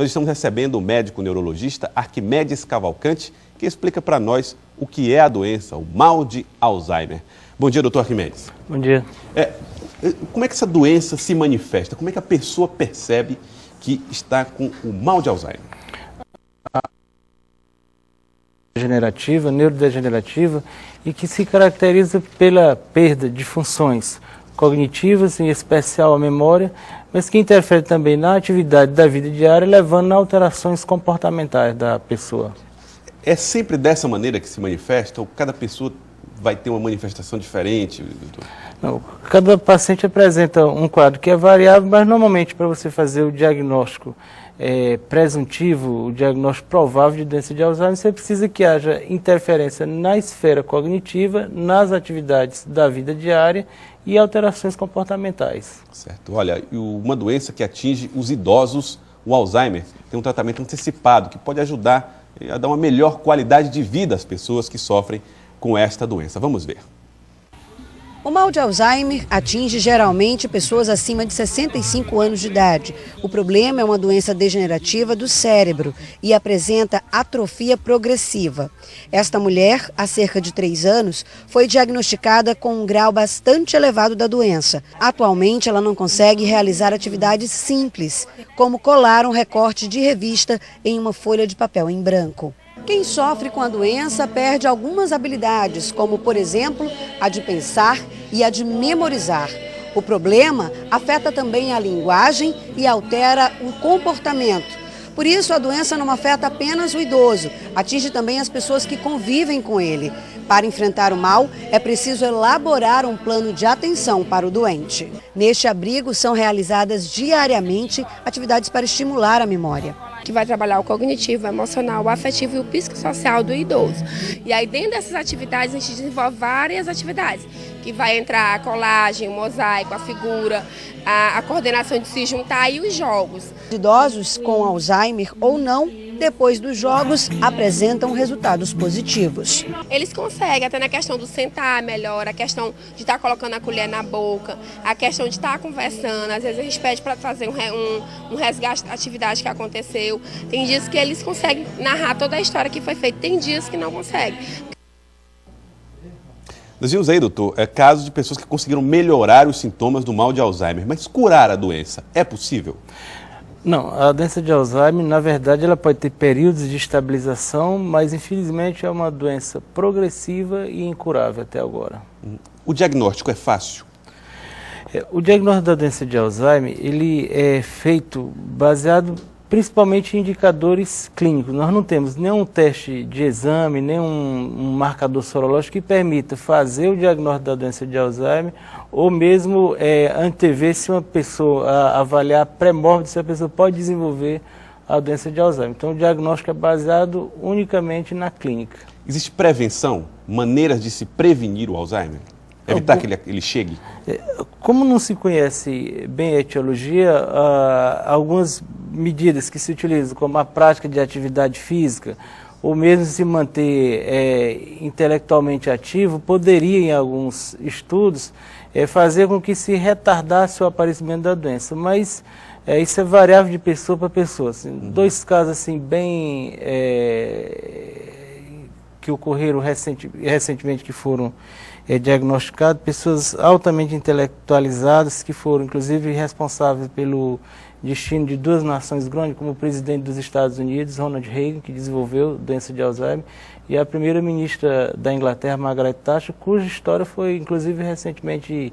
Nós estamos recebendo o médico neurologista Arquimedes Cavalcante, que explica para nós o que é a doença, o mal de Alzheimer. Bom dia, doutor Arquimedes. Bom dia. Como é que essa doença se manifesta? Como é que a pessoa percebe que está com o mal de Alzheimer? Neurodegenerativa, e que se caracteriza pela perda de funções cognitivas, em especial a memória, mas que interfere também na atividade da vida diária, levando a alterações comportamentais da pessoa. É sempre dessa maneira que se manifesta ou cada pessoa vai ter uma manifestação diferente, doutor? Não, cada paciente apresenta um quadro que é variável, mas normalmente para você fazer o diagnóstico presuntivo, o diagnóstico provável de doença de Alzheimer, você precisa que haja interferência na esfera cognitiva, nas atividades da vida diária e alterações comportamentais. Certo. Olha, uma doença que atinge os idosos, o Alzheimer, tem um tratamento antecipado que pode ajudar a dar uma melhor qualidade de vida às pessoas que sofrem com esta doença. Vamos ver. O mal de Alzheimer atinge geralmente pessoas acima de 65 anos de idade. O problema é uma doença degenerativa do cérebro e apresenta atrofia progressiva. Esta mulher, há cerca de 3 anos, foi diagnosticada com um grau bastante elevado da doença. Atualmente, ela não consegue realizar atividades simples, como colar um recorte de revista em uma folha de papel em branco. Quem sofre com a doença perde algumas habilidades, como, por exemplo, a de pensar e a de memorizar. O problema afeta também a linguagem e altera o comportamento. Por isso, a doença não afeta apenas o idoso, atinge também as pessoas que convivem com ele. Para enfrentar o mal, é preciso elaborar um plano de atenção para o doente. Neste abrigo, são realizadas diariamente atividades para estimular a memória. Que vai trabalhar o cognitivo, o emocional, o afetivo e o psicossocial do idoso. E aí, dentro dessas atividades, a gente desenvolve várias atividades, que vai entrar a colagem, o mosaico, a figura, a coordenação de se juntar e os jogos. Idosos com Alzheimer ou não, depois dos jogos, apresentam resultados positivos. Eles conseguem, até na questão do sentar melhor, a questão de estar colocando a colher na boca, a questão de estar conversando. Às vezes a gente pede para trazer um resgate da atividade que aconteceu. Tem dias que eles conseguem narrar toda a história que foi feita, tem dias que não conseguem. Nós vimos aí, doutor, casos de pessoas que conseguiram melhorar os sintomas do mal de Alzheimer, mas curar a doença é possível? Não, a doença de Alzheimer, na verdade, ela pode ter períodos de estabilização, mas infelizmente é uma doença progressiva e incurável até agora. O diagnóstico é fácil? O diagnóstico da doença de Alzheimer, ele é feito baseado principalmente em indicadores clínicos. Nós não temos nenhum teste de exame, nenhum marcador sorológico que permita fazer o diagnóstico da doença de Alzheimer ou mesmo antever se uma pessoa, avaliar pré-mórbido se a pessoa pode desenvolver a doença de Alzheimer. Então o diagnóstico é baseado unicamente na clínica. Existe prevenção, maneiras de se prevenir o Alzheimer? Evitar que ele chegue? Como não se conhece bem a etiologia, algumas medidas que se utilizam, como a prática de atividade física, ou mesmo se manter intelectualmente ativo, poderia, em alguns estudos, fazer com que se retardasse o aparecimento da doença. Mas isso é variável de pessoa para pessoa. Assim, 2 casos assim, bem que ocorreram recentemente, que foram diagnosticados, pessoas altamente intelectualizadas, que foram inclusive responsáveis pelo destino de 2 nações grandes, como o presidente dos Estados Unidos, Ronald Reagan, que desenvolveu doença de Alzheimer, e a primeira-ministra da Inglaterra, Margaret Thatcher, cuja história foi inclusive recentemente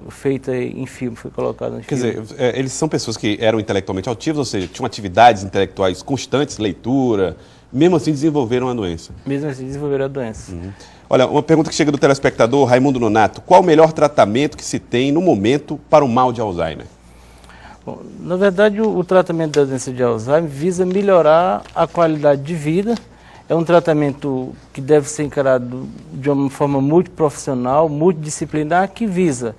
feita em filme, foi colocada no filme. Quer dizer, eles são pessoas que eram intelectualmente ativas, ou seja, tinham atividades intelectuais constantes, leitura, mesmo assim desenvolveram a doença? Mesmo assim desenvolveram a doença. Olha, uma pergunta que chega do telespectador, Raimundo Nonato. Qual o melhor tratamento que se tem no momento para o mal de Alzheimer? Bom, na verdade, o tratamento da doença de Alzheimer visa melhorar a qualidade de vida. É um tratamento que deve ser encarado de uma forma multiprofissional, multidisciplinar, que visa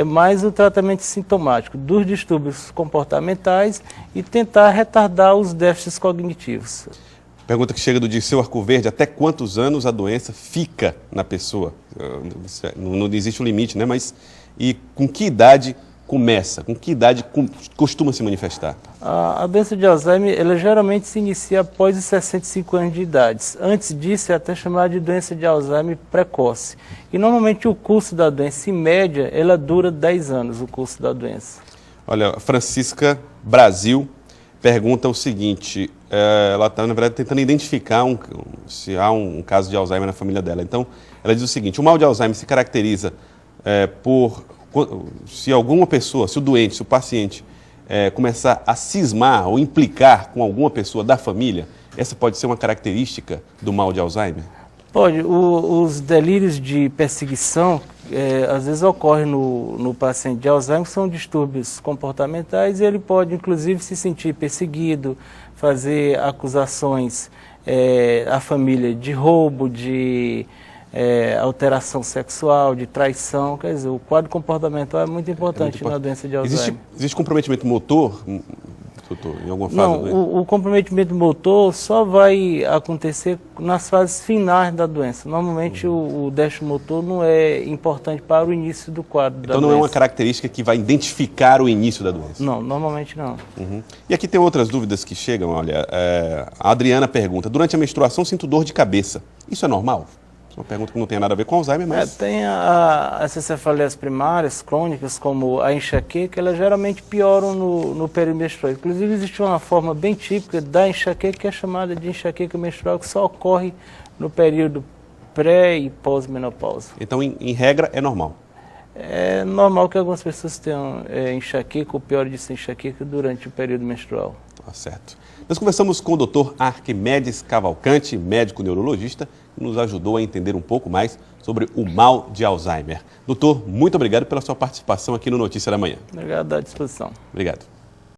mais o tratamento sintomático dos distúrbios comportamentais e tentar retardar os déficits cognitivos. Pergunta que chega do Dirceu Arcoverde: até quantos anos a doença fica na pessoa? Não existe um limite, né? Mas e com que idade começa? Com que idade costuma se manifestar? A doença de Alzheimer, ela geralmente se inicia após os 65 anos de idade. Antes disso, é até chamada de doença de Alzheimer precoce. E normalmente o curso da doença, em média, ela dura 10 anos, o curso da doença. Olha, Francisca Brasil pergunta o seguinte, ela está, na verdade, tentando identificar se há um caso de Alzheimer na família dela. Então, ela diz o seguinte, o mal de Alzheimer se caracteriza se alguma pessoa, se o doente, se o paciente começar a cismar ou implicar com alguma pessoa da família, essa pode ser uma característica do mal de Alzheimer? Pode. Os delírios de perseguição, às vezes ocorrem no paciente de Alzheimer, são distúrbios comportamentais e ele pode, inclusive, se sentir perseguido, fazer acusações à família de roubo, de alteração sexual, de traição. Quer dizer, o quadro comportamental é muito importante na doença de Alzheimer. Existe comprometimento motor, doutor, em alguma fase? Não, o comprometimento motor só vai acontecer nas fases finais da doença. Normalmente o déficit motor não é importante para o início do quadro da doença. Então não é uma característica que vai identificar o início da doença? Não, normalmente não. Uhum. E aqui tem outras dúvidas que chegam, olha, a Adriana pergunta, durante a menstruação sinto dor de cabeça, isso é normal? Uma pergunta que não tem nada a ver com Alzheimer, mas... Tem as cefaleas primárias, crônicas, como a enxaqueca, elas geralmente pioram no período menstrual. Inclusive, existe uma forma bem típica da enxaqueca, que é chamada de enxaqueca menstrual, que só ocorre no período pré- e pós-menopausa. Então, em regra, é normal? É normal que algumas pessoas tenham enxaqueca, ou pior de ser enxaqueca, durante o período menstrual. Tá certo. Nós conversamos com o Dr. Arquimedes Cavalcante, médico neurologista, que nos ajudou a entender um pouco mais sobre o mal de Alzheimer. Doutor, muito obrigado pela sua participação aqui no Notícia da Manhã. Obrigado, à disposição. Obrigado.